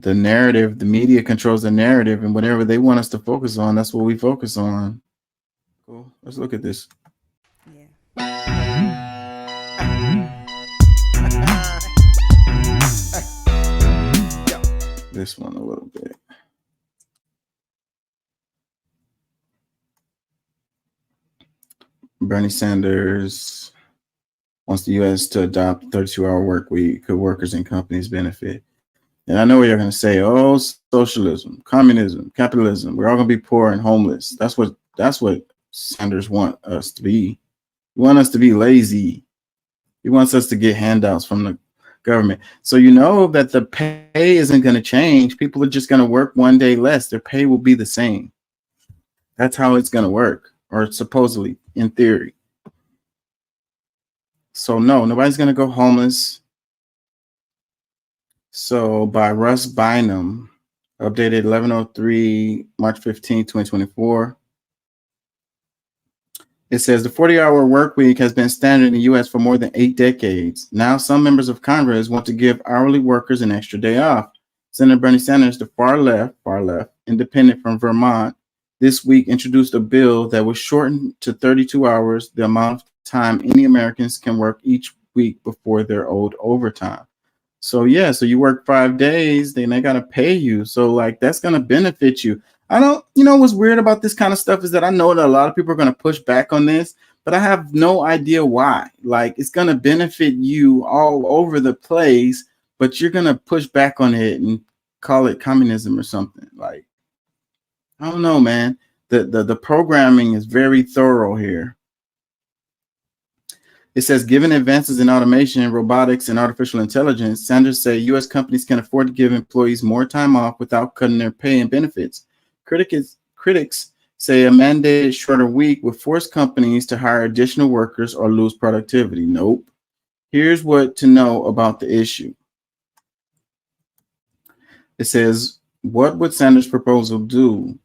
the narrative, the media controls the narrative, and whatever they want us to focus on, that's what we focus on. Cool. Let's look at this. This one a little bit. Bernie Sanders wants the U.S. to adopt 32-hour work week. Could workers and companies benefit? And I know what you're going to say. Oh, socialism, communism, capitalism. We're all going to be poor and homeless. That's what Sanders want us to be. He wants us to be lazy. He wants us to get handouts from the government. So you know that the pay isn't going to change. People are just going to work one day less. Their pay will be the same. That's how it's going to work, or supposedly, in theory. So no, nobody's going to go homeless. So by Russ Bynum, updated 1103, March 15, 2024. It says the 40-hour work week has been standard in the U.S. for more than 8 decades. Now some members of Congress want to give hourly workers an extra day off. Senator Bernie Sanders, the far left, independent from Vermont, this week introduced a bill that would shorten to 32 hours the amount of time any Americans can work each week before they're owed overtime. So yeah, so you work 5 days, then they gotta pay you. So like that's gonna benefit you. I don't, what's weird about this kind of stuff is that I know that a lot of people are gonna push back on this, but I have no idea why. Like it's gonna benefit you all over the place, but you're gonna push back on it and call it communism or something. Like I don't know, man. The programming is very thorough here. It says, given advances in automation, robotics, and artificial intelligence, Sanders say U.S. companies can afford to give employees more time off without cutting their pay and benefits. Critics say a mandated shorter week would force companies to hire additional workers or lose productivity. Nope. Here's what to know about the issue. It says, what would Sanders' proposal do?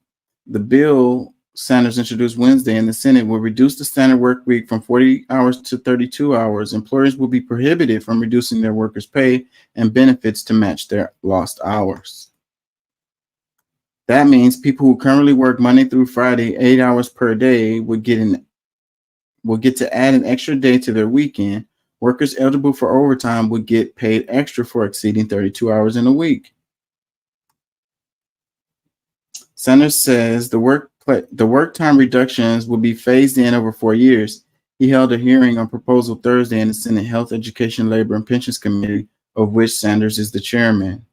The bill Sanders introduced Wednesday in the Senate will reduce the standard work week from 40 hours to 32 hours. Employers will be prohibited from reducing their workers' pay and benefits to match their lost hours. That means people who currently work Monday through Friday, 8 hours per day, will get to add an extra day to their weekend. Workers eligible for overtime would get paid extra for exceeding 32 hours in a week. Sanders says the work time reductions will be phased in over 4 years. He held a hearing on proposal Thursday in the Senate Health, Education, Labor, and Pensions Committee, of which Sanders is the chairman.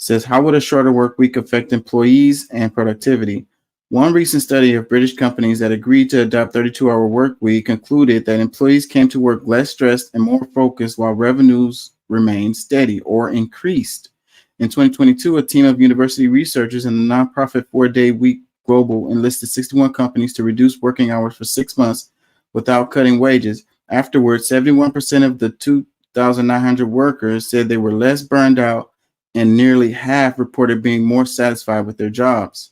Says, how would a shorter work week affect employees and productivity? One recent study of British companies that agreed to adopt 32-hour work week concluded that employees came to work less stressed and more focused while revenues remained steady or increased. In 2022, a team of university researchers and the nonprofit 4-Day Week Global enlisted 61 companies to reduce working hours for 6 months without cutting wages. Afterwards, 71% of the 2,900 workers said they were less burned out, and nearly half reported being more satisfied with their jobs.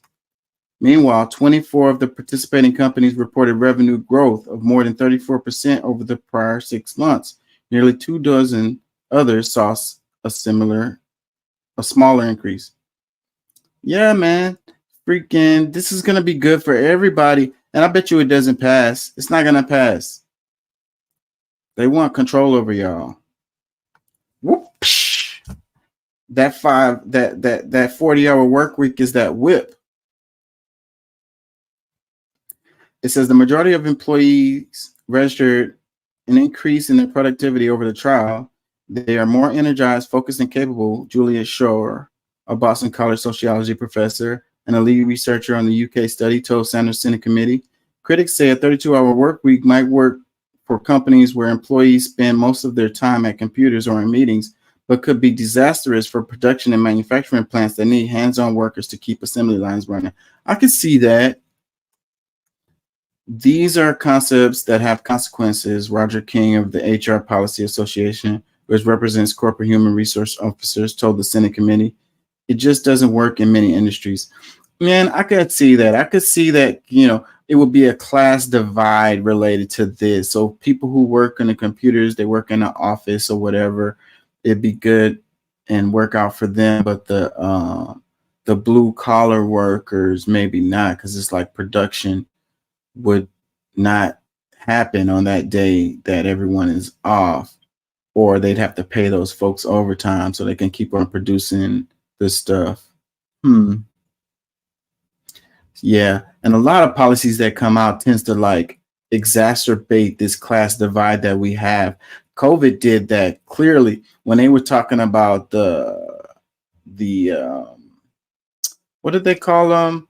Meanwhile, 24 of the participating companies reported revenue growth of more than 34% over the prior 6 months. Nearly 24 others saw a smaller increase. Yeah, man, freaking, this is going to be good for everybody. And I bet you it doesn't pass. It's not going to pass. They want control over y'all. Whoopsh. That 40-hour work week is that whip. It says the majority of employees registered an increase in their productivity over the trial. They are more energized, focused, and capable. Julia Shore, a Boston College sociology professor and a lead researcher on the UK study, told Sanders Senate Committee. Critics say a 32-hour work week might work for companies where employees spend most of their time at computers or in meetings, but could be disastrous for production and manufacturing plants that need hands-on workers to keep assembly lines running. I can see that. These are concepts that have consequences. Roger King of the HR Policy Association, which represents corporate human resource officers, told the Senate Committee. It just doesn't work in many industries. Man, I could see that. I could see that, it would be a class divide related to this. So people who work on the computers, they work in the office or whatever, it'd be good and work out for them, but the blue collar workers maybe not, because it's like production would not happen on that day that everyone is off, or they'd have to pay those folks overtime so they can keep on producing the stuff. Hmm. Yeah, and a lot of policies that come out tends to like exacerbate this class divide that we have. COVID did that clearly when they were talking about the what did they call them?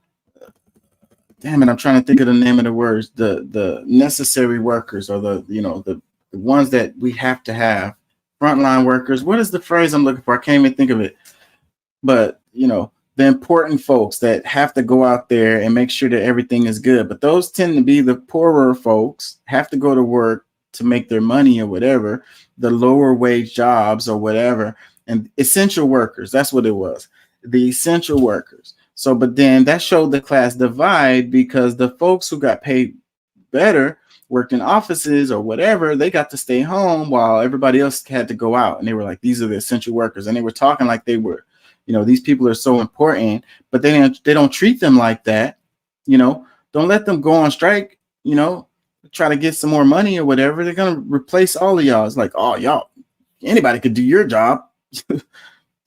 Damn it, I'm trying to think of the name of the words. The necessary workers, or the ones that we have to have. Frontline workers. What is the phrase I'm looking for? I can't even think of it. But the important folks that have to go out there and make sure that everything is good. But those tend to be the poorer folks, have to go to work to make their money or whatever, the lower wage jobs or whatever, and essential workers. That's what it was, the essential workers. So, but then that showed the class divide, because the folks who got paid better worked in offices or whatever, they got to stay home while everybody else had to go out. And they were like, these are the essential workers. And they were talking like they were, these people are so important, but they don't treat them like that. Don't let them go on strike, try to get some more money or whatever. They're going to replace all of y'all. It's like, oh, y'all, anybody could do your job.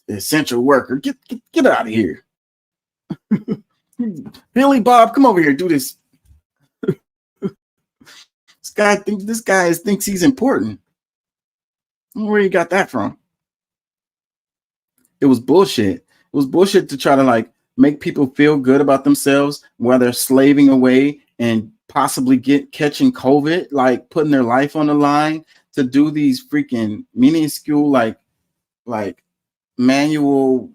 Essential worker, get out of here. Billy Bob, come over here, do this. This guy thinks he's important. Where you got that from? It was bullshit. It was bullshit to try to like make people feel good about themselves while they're slaving away and possibly catching COVID, like putting their life on the line to do these freaking minuscule like manual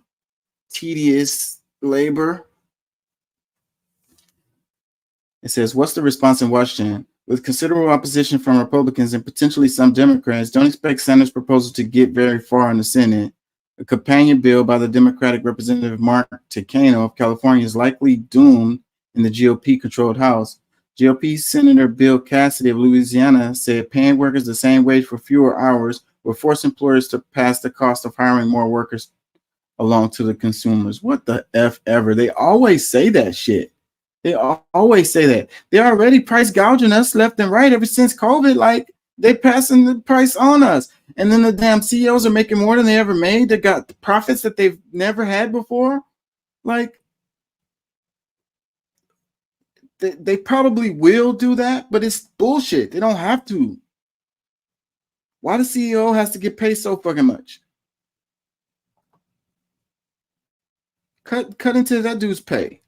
tedious labor. It says, what's the response in Washington? With considerable opposition from Republicans and potentially some Democrats, don't expect Sanders' proposal to get very far in the Senate. A companion bill by the Democratic Representative Mark Takano of California is likely doomed in the GOP-controlled House. GOP Senator Bill Cassidy of Louisiana said paying workers the same wage for fewer hours will force employers to pass the cost of hiring more workers along to the consumers. What the F ever? They always say that shit. They always say that. They're already price gouging us left and right ever since COVID. Like, they passing the price on us. And then the damn CEOs are making more than they ever made. They got the profits that they've never had before. Like, they probably will do that, but it's bullshit. They don't have to. Why the CEO has to get paid so fucking much? Cut into that dude's pay.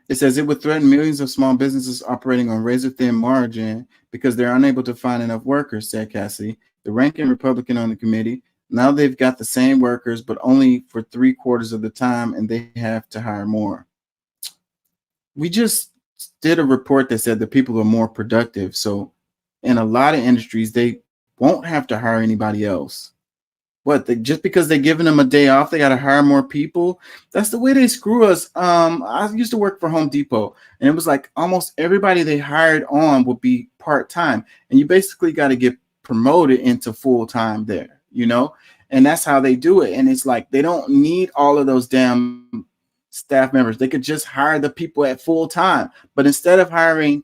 It says it would threaten millions of small businesses operating on razor-thin margin because they're unable to find enough workers, said Cassidy, the ranking Republican on the committee. Now they've got the same workers, but only for 3/4 of the time, and they have to hire more. We just did a report that said that people are more productive. So in a lot of industries, they won't have to hire anybody else. Just because they're giving them a day off, they got to hire more people? That's the way they screw us. I used to work for Home Depot, and it was like almost everybody they hired on would be part-time, and you basically got to get promoted into full-time there, and that's how they do it. And it's like they don't need all of those damn staff members. They could just hire the people at full-time, but instead of hiring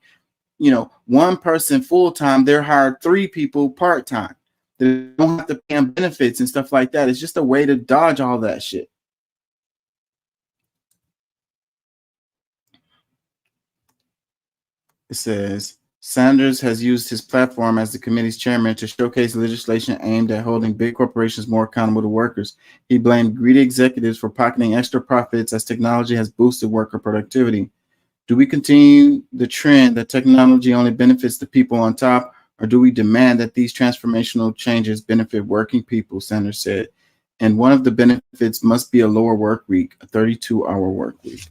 one person full-time, they're hired 3 people part-time. They don't have to pay them benefits and stuff like that. It's just a way to dodge all that shit. It says Sanders has used his platform as the committee's chairman to showcase legislation aimed at holding big corporations more accountable to workers. He blamed greedy executives for pocketing extra profits as technology has boosted worker productivity. Do we continue the trend that technology only benefits the people on top, or do we demand that these transformational changes benefit working people, Sanders said. And one of the benefits must be a lower work week, a 32-hour work week.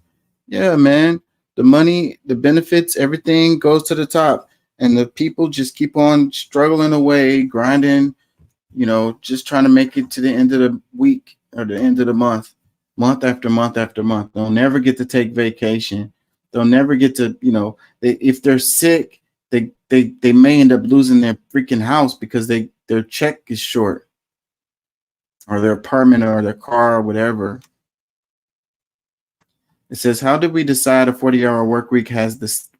Yeah, man. The money, the benefits, everything goes to the top. And the people just keep on struggling away, grinding, just trying to make it to the end of the week or the end of the month after month after month. They'll never get to take vacation. They'll never get to, if they're sick, they may end up losing their freaking house because their check is short. or their apartment or their car or whatever. It says, how did we decide a 40-hour work week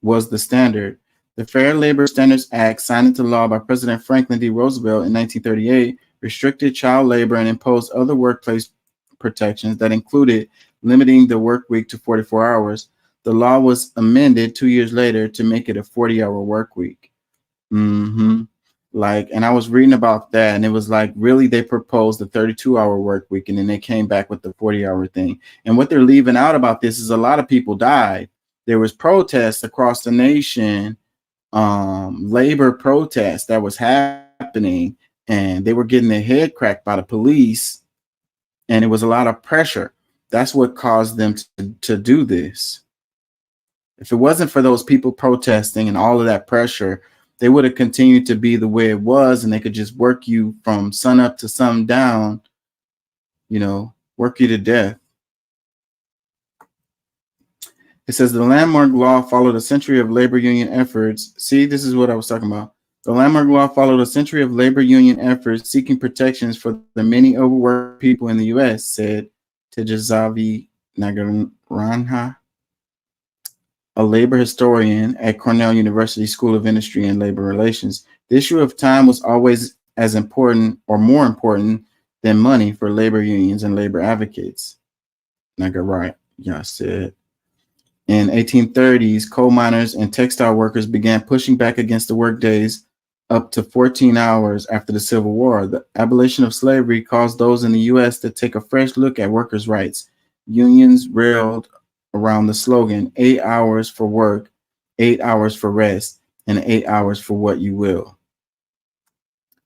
was the standard? The Fair Labor Standards Act, signed into law by President Franklin D. Roosevelt in 1938, restricted child labor and imposed other workplace protections that included limiting the work week to 44 hours. The law was amended 2 years later to make it a 40-hour work week. And I was reading about that, and it was like, really, they proposed a 32-hour work week, and then they came back with the 40-hour thing. And what they're leaving out about this is a lot of people died. There was protests across the nation, labor protests that was happening, and they were getting their head cracked by the police, and it was a lot of pressure. That's what caused them to do this. If it wasn't for those people protesting and all of that pressure, they would have continued to be the way it was, and they could just work you from sun up to sundown, work you to death. It says the landmark law followed a century of labor union efforts. See, this is what I was talking about. The landmark law followed a century of labor union efforts seeking protections for the many overworked people in the U.S., said Tejazavi Nagaranha, a labor historian at Cornell University School of Industry and Labor Relations. The issue of time was always as important or more important than money for labor unions and labor advocates, Nagaraya said. In 1830s, coal miners and textile workers began pushing back against the work days up to 14 hours after the Civil War. The abolition of slavery caused those in the U.S. to take a fresh look at workers' rights. Unions railed around the slogan, 8 hours for work, 8 hours for rest, and 8 hours for what you will.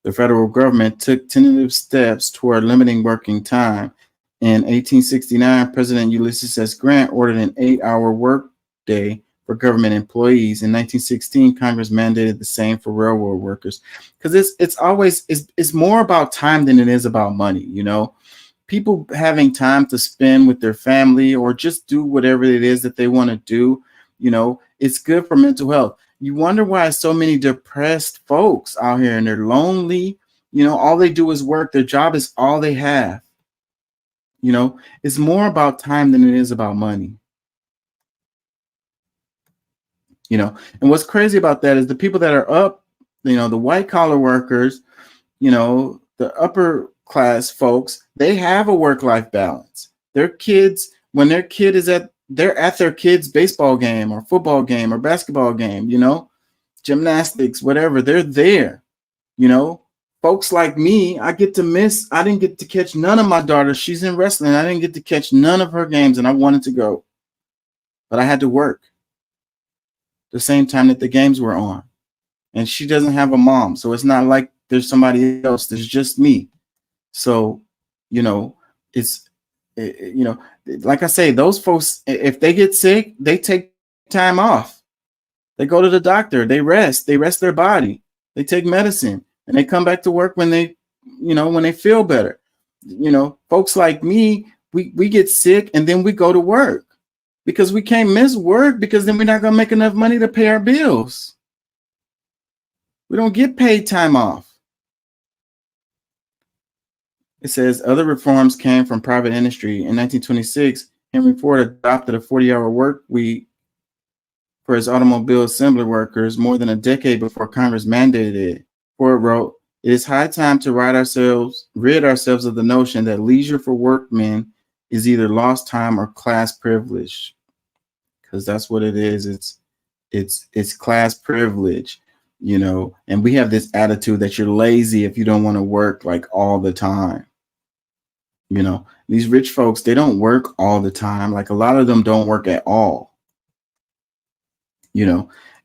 The federal government took tentative steps toward limiting working time. In 1869, President Ulysses S. Grant ordered an 8-hour work day for government employees. In 1916, Congress mandated the same for railroad workers. Because it's more about time than it is about money, People having time to spend with their family or just do whatever it is that they want to do, it's good for mental health. You wonder why so many depressed folks out here and they're lonely. All they do is work. Their job is all they have. It's more about time than it is about money. And what's crazy about that is the people that are up, the white collar workers, the upper class folks, they have a work-life balance. Their kids, when their kid is they're at their kid's baseball game or football game or basketball game, gymnastics, whatever, they're there. Folks like me, I didn't get to catch none of my daughter. She's in wrestling. I didn't get to catch none of her games, and I wanted to go. But I had to work the same time that the games were on. And she doesn't have a mom, so it's not like there's somebody else. There's just me. So, like I say, those folks, if they get sick, they take time off. They go to the doctor. They rest their body. They take medicine. And they come back to work when they feel better. Folks like me, we get sick and then we go to work because we can't miss work because then we're not going to make enough money to pay our bills. We don't get paid time off. It says other reforms came from private industry. In 1926, Henry Ford adopted a 40-hour work week for his automobile assembly workers more than a decade before Congress mandated it. Ford wrote, "It is high time to rid ourselves of the notion that leisure for workmen is either lost time or class privilege." Because that's what it is. It's class privilege, and we have this attitude that you're lazy if you don't want to work like all the time. These rich folks, they don't work all the time. Like a lot of them don't work at all.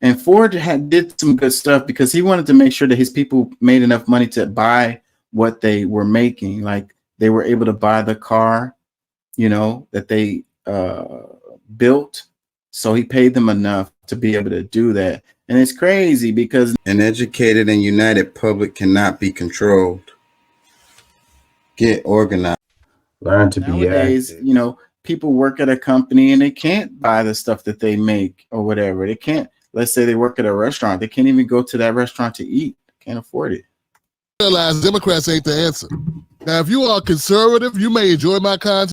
And Ford did some good stuff because he wanted to make sure that his people made enough money to buy what they were making. Like they were able to buy the car, that they built. So he paid them enough to be able to do that. And it's crazy because an educated and united public cannot be controlled. Get organized. Learn to be Nowadays, active. People work at a company and they can't buy the stuff that they make or whatever. They can't. Let's say they work at a restaurant. They can't even go to that restaurant to eat. Can't afford it. Realize Democrats ain't the answer. Now, if you are conservative, you may enjoy my content.